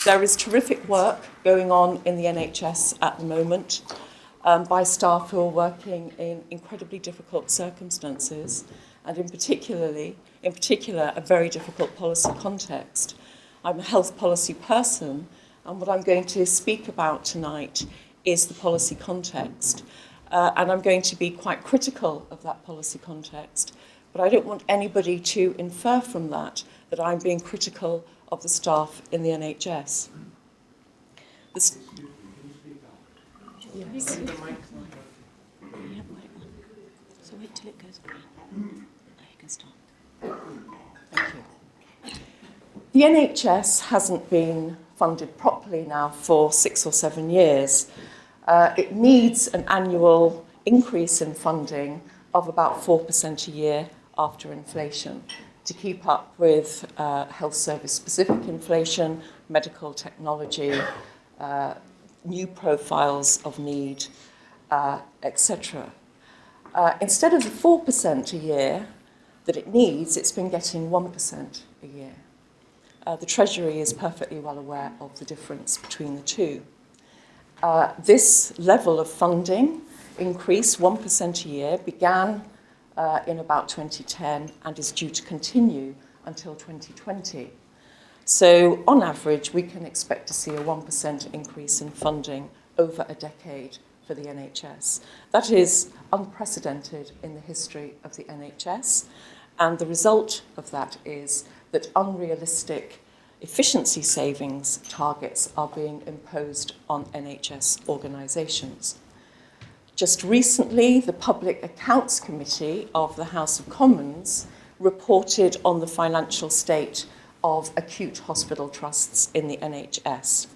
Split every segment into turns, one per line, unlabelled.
There is terrific work going on in the NHS at the moment by staff who are working in incredibly difficult circumstances, and in particular, a very difficult policy context. I'm a health policy person, and what I'm going to speak about tonight is the policy context. And I'm going to be quite critical of that policy context, but I don't want anybody to infer from that I'm being critical of the staff in the NHS. Yes. So wait till it goes green. Now you can start. Thank you. The NHS hasn't been funded properly now for 6 or 7 years. It needs an annual increase in funding of about 4% a year after inflation to keep up with health service specific inflation, medical technology, new profiles of need, etc. Instead of the 4% a year that it needs, it's been getting 1% a year. The Treasury is perfectly well aware of the difference between the two. This level of funding increase, 1% a year, began in about 2010 and is due to continue until 2020. So on average, we can expect to see a 1% increase in funding over a decade for the NHS. That is unprecedented in the history of the NHS, and the result of that is that unrealistic efficiency savings targets are being imposed on NHS organisations. Just recently, the Public Accounts Committee of the House of Commons reported on the financial state of acute hospital trusts in the NHS.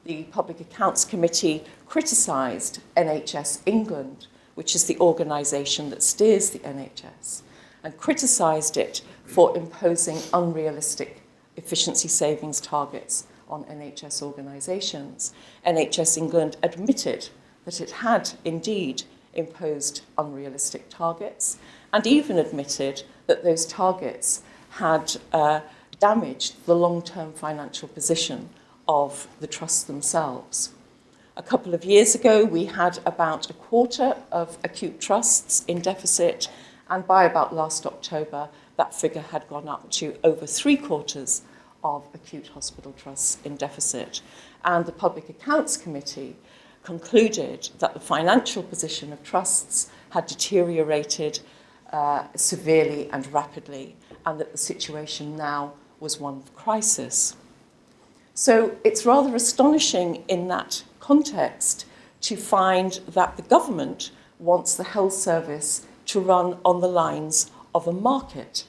The Public Accounts Committee criticised NHS England, which is the organisation that steers the NHS, and criticised it for imposing unrealistic efficiency savings targets on NHS organisations. NHS England admitted that it had indeed imposed unrealistic targets, and even admitted that those targets had damaged the long-term financial position of the trusts themselves. A couple of years ago, we had about a quarter of acute trusts in deficit, and by about last October, that figure had gone up to over 3/4 of acute hospital trusts in deficit. And the Public Accounts Committee concluded that the financial position of trusts had deteriorated severely and rapidly, and that the situation now was one of crisis. So it's rather astonishing in that context to find that the government wants the health service to run on the lines of a market.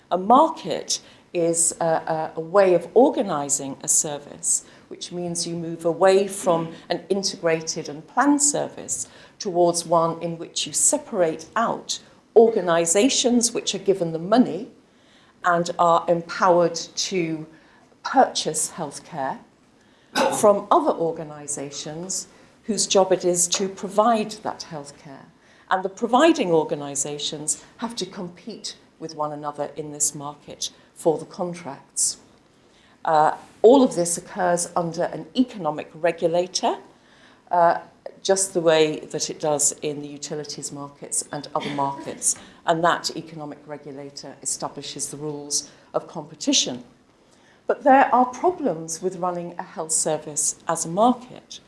A market is a way of organising a service, which means you move away from an integrated and planned service towards one in which you separate out organisations which are given the money and are empowered to purchase healthcare from other organisations whose job it is to provide that healthcare. And the providing organisations have to compete with one another in this market for the contracts. All of this occurs under an economic regulator, just the way that it does in the utilities markets and other markets. And that economic regulator establishes the rules of competition. But there are problems with running a health service as a market.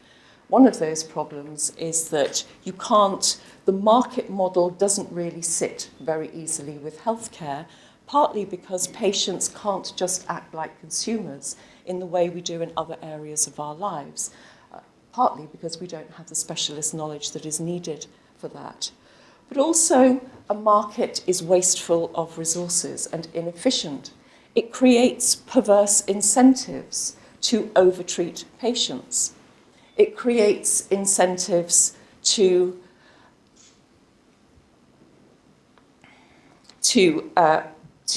One of those problems is that the market model doesn't really sit very easily with healthcare, partly because patients can't just act like consumers in the way we do in other areas of our lives, partly because we don't have the specialist knowledge that is needed for that. But also, a market is wasteful of resources and inefficient. It creates perverse incentives to overtreat patients. It creates incentives to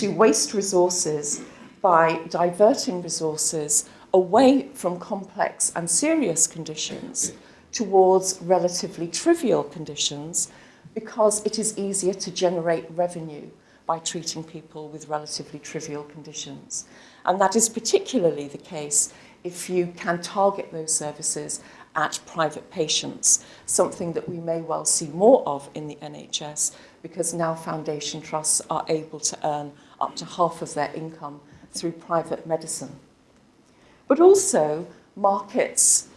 waste resources by diverting resources away from complex and serious conditions towards relatively trivial conditions, because it is easier to generate revenue by treating people with relatively trivial conditions. And that is particularly the case if you can target those services at private patients, something that we may well see more of in the NHS, because now foundation trusts are able to earn up to half of their income through private medicine. But also, markets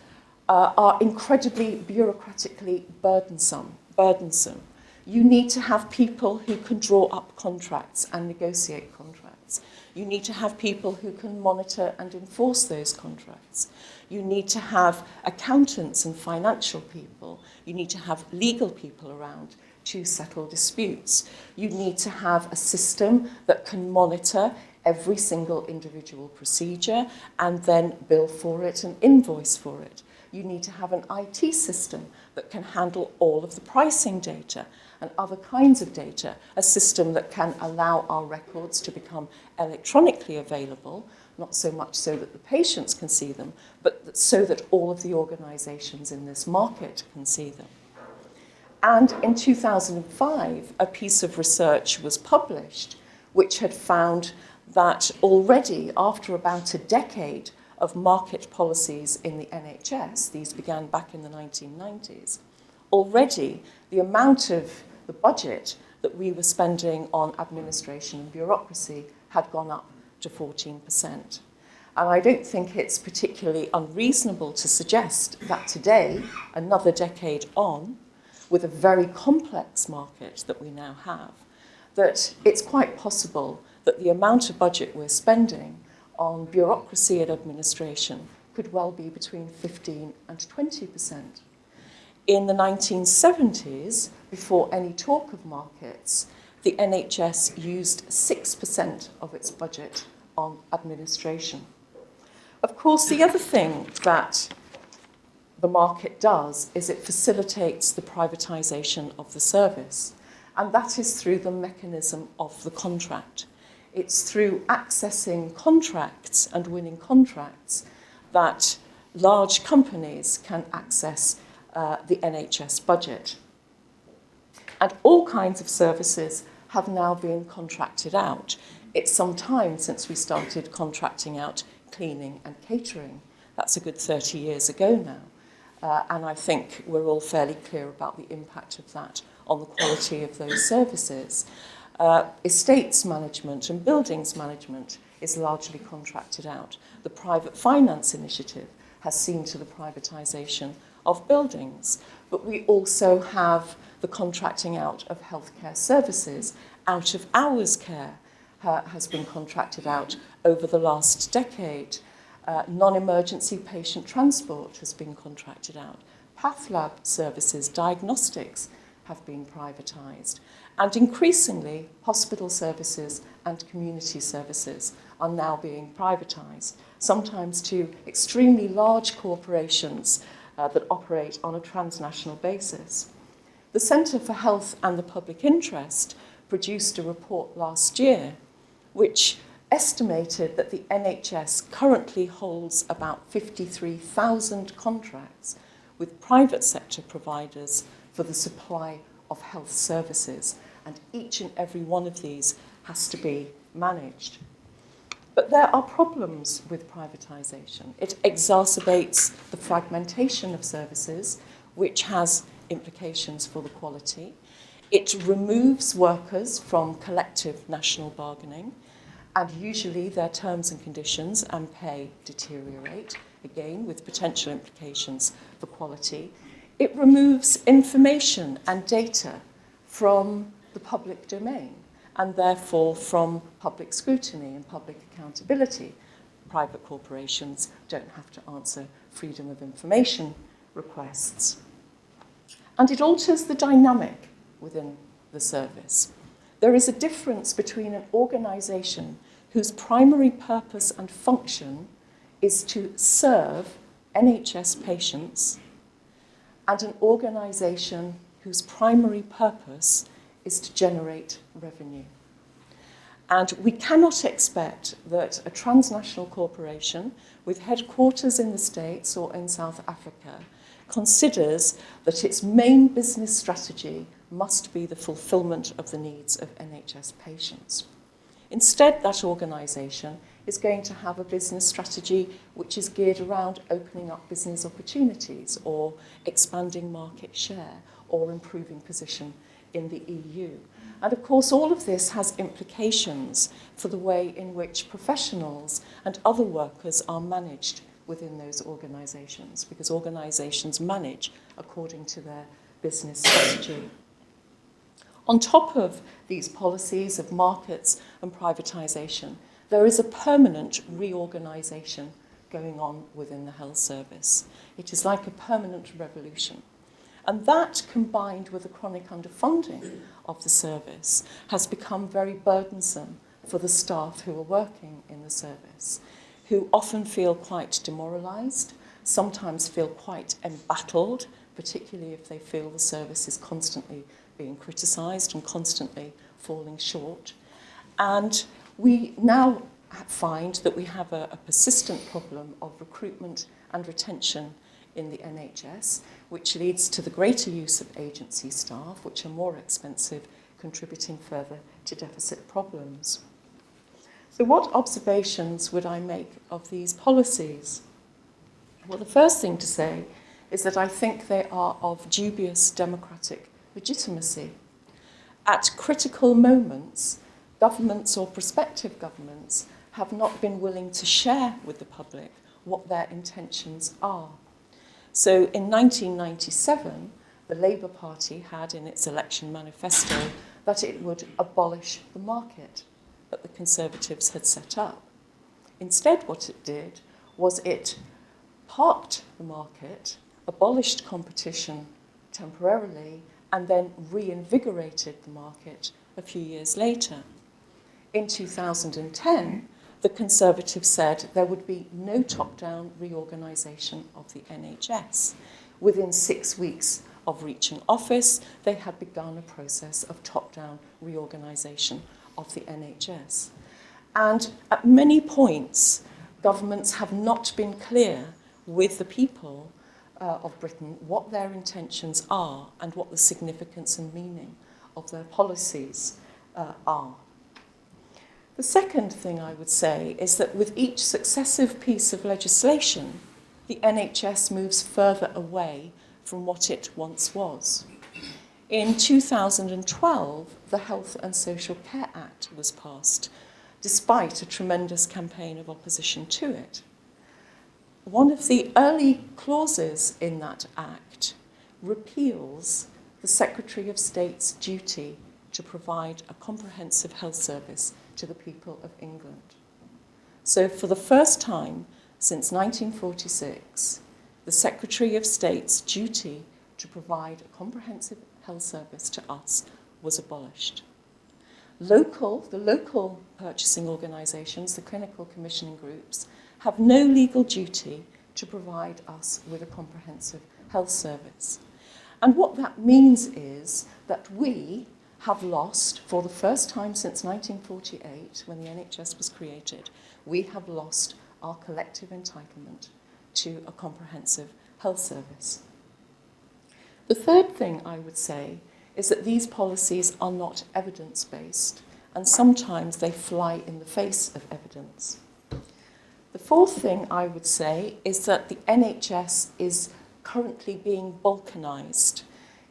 are incredibly bureaucratically burdensome. You need to have people who can draw up contracts and negotiate contracts. You need to have people who can monitor and enforce those contracts. You need to have accountants and financial people. You need to have legal people around to settle disputes. You need to have a system that can monitor every single individual procedure and then bill for it and invoice for it. You need to have an IT system that can handle all of the pricing data and other kinds of data, a system that can allow our records to become electronically available, not so much so that the patients can see them, but so that all of the organisations in this market can see them. And in 2005, a piece of research was published which had found that already after about a decade of market policies in the NHS, these began back in the 1990s, already the amount of the budget that we were spending on administration and bureaucracy had gone up to 14%. And I don't think it's particularly unreasonable to suggest that today, another decade on, with a very complex market that we now have, that it's quite possible that the amount of budget we're spending on bureaucracy and administration could well be between 15 and 20%. In the 1970s, before any talk of markets, the NHS used 6% of its budget on administration. Of course, the other thing that the market does is it facilitates the privatisation of the service, and that is through the mechanism of the contract. It's through accessing contracts and winning contracts that large companies can access the NHS budget. And all kinds of services have now been contracted out. It's some time since we started contracting out cleaning and catering. That's a good 30 years ago now. And I think we're all fairly clear about the impact of that on the quality of those services. Estates management and buildings management is largely contracted out. The private finance initiative has seen to the privatisation of buildings, but we also have the contracting out of healthcare services. Out of hours care has been contracted out over the last decade. Non-emergency patient transport has been contracted out. Path lab services, diagnostics have been privatised. And increasingly, hospital services and community services are now being privatised, sometimes to extremely large corporations that operate on a transnational basis. The Centre for Health and the Public Interest produced a report last year which estimated that the NHS currently holds about 53,000 contracts with private sector providers for the supply of health services, and each and every one of these has to be managed. But there are problems with privatisation. It exacerbates the fragmentation of services, which has implications for the quality. It removes workers from collective national bargaining, and usually their terms and conditions and pay deteriorate, again with potential implications for quality. It removes information and data from the public domain, and therefore from public scrutiny and public accountability. Private corporations don't have to answer freedom of information requests. And it alters the dynamic within the service. There is a difference between an organisation whose primary purpose and function is to serve NHS patients and an organisation whose primary purpose is to generate revenue. And we cannot expect that a transnational corporation with headquarters in the States or in South Africa considers that its main business strategy must be the fulfilment of the needs of NHS patients. Instead, that organisation is going to have a business strategy which is geared around opening up business opportunities or expanding market share or improving position in the EU. And of course, all of this has implications for the way in which professionals and other workers are managed within those organisations, because organisations manage according to their business strategy. On top of these policies of markets and privatisation, there is a permanent reorganisation going on within the health service. It is like a permanent revolution. And that, combined with the chronic underfunding of the service, has become very burdensome for the staff who are working in the service, who often feel quite demoralised, sometimes feel quite embattled, particularly if they feel the service is constantly being criticised and constantly falling short. And we now find that we have a persistent problem of recruitment and retention in the NHS, which leads to the greater use of agency staff, which are more expensive, contributing further to deficit problems. So what observations would I make of these policies? Well, the first thing to say is that I think they are of dubious democratic legitimacy. At critical moments, governments or prospective governments have not been willing to share with the public what their intentions are. So in 1997, the Labour Party had in its election manifesto that it would abolish the market that the Conservatives had set up. Instead, what it did was it parked the market, abolished competition temporarily, and then reinvigorated the market a few years later. In 2010, the Conservatives said there would be no top-down reorganisation of the NHS. Within 6 weeks of reaching office, they had begun a process of top-down reorganisation of the NHS. And at many points, governments have not been clear with the people of Britain what their intentions are and what the significance and meaning of their policies are. The second thing I would say is that with each successive piece of legislation, the NHS moves further away from what it once was. In 2012, the Health and Social Care Act was passed, despite a tremendous campaign of opposition to it. One of the early clauses in that act repeals the Secretary of State's duty to provide a comprehensive health service to the people of England. So for the first time since 1946, the Secretary of State's duty to provide a comprehensive health service to us was abolished. The local purchasing organisations, the clinical commissioning groups, have no legal duty to provide us with a comprehensive health service. And what that means is that we have lost, for the first time since 1948, when the NHS was created, we have lost our collective entitlement to a comprehensive health service. The third thing I would say is that these policies are not evidence-based, and sometimes they fly in the face of evidence. The fourth thing I would say is that the NHS is currently being balkanised.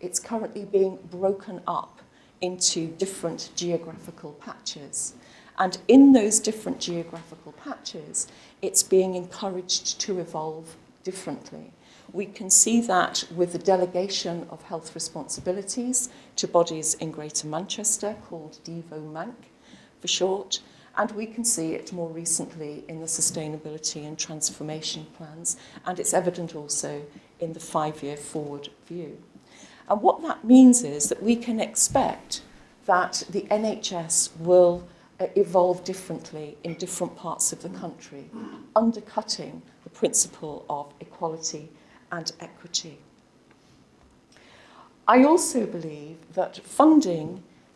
It's currently being broken up into different geographical patches. And in those different geographical patches, it's being encouraged to evolve differently. We can see that with the delegation of health responsibilities to bodies in Greater Manchester, called DEVO-MANC for short, and we can see it more recently in the sustainability and transformation plans, and it's evident also in the 5-year forward view. And what that means is that we can expect that the NHS will evolve differently in different parts of the country, undercutting the principle of equality and equity. I also believe that the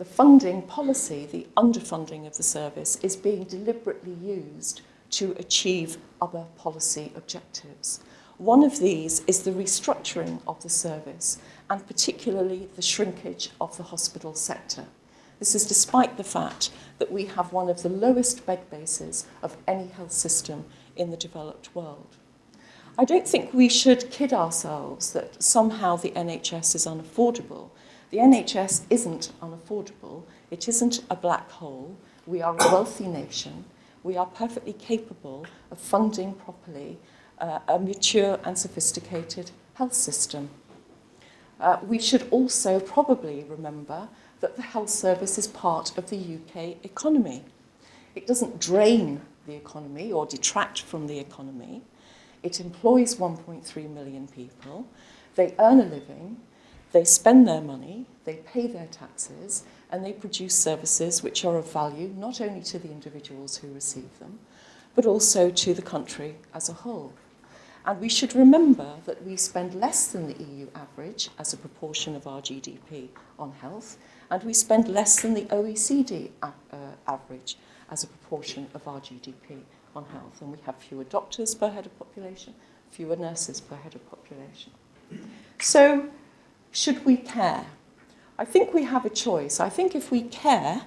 funding policy, the underfunding of the service, is being deliberately used to achieve other policy objectives. One of these is the restructuring of the service, and particularly the shrinkage of the hospital sector. This is despite the fact that we have one of the lowest bed bases of any health system in the developed world. I don't think we should kid ourselves that somehow the NHS is unaffordable. The NHS isn't unaffordable. It isn't a black hole. We are a wealthy nation. We are perfectly capable of funding properly a mature and sophisticated health system. We should also probably remember that the health service is part of the UK economy. It doesn't drain the economy or detract from the economy. It employs 1.3 million people. They earn a living, they spend their money, they pay their taxes, and they produce services which are of value not only to the individuals who receive them, but also to the country as a whole. And we should remember that we spend less than the EU average as a proportion of our GDP on health, and we spend less than the OECD average as a proportion of our GDP on health. And we have fewer doctors per head of population, fewer nurses per head of population. So, should we care? I think we have a choice. I think if we care,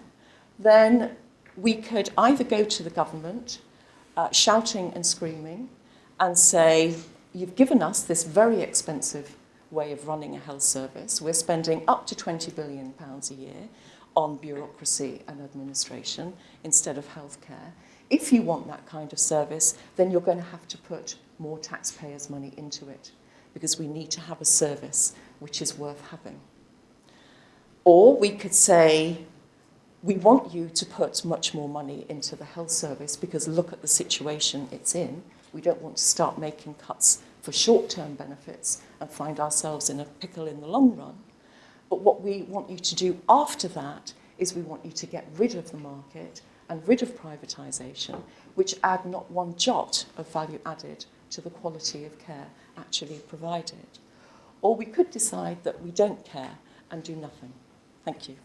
then we could either go to the government shouting and screaming and say, you've given us this very expensive way of running a health service. We're spending up to £20 billion a year on bureaucracy and administration instead of healthcare. If you want that kind of service, then you're going to have to put more taxpayers' money into it, because we need to have a service which is worth having. Or we could say, we want you to put much more money into the health service because look at the situation it's in. We don't want to start making cuts for short-term benefits and find ourselves in a pickle in the long run. But what we want you to do after that is we want you to get rid of the market and rid of privatisation, which add not one jot of value added to the quality of care actually provided. Or we could decide that we don't care and do nothing. Thank you.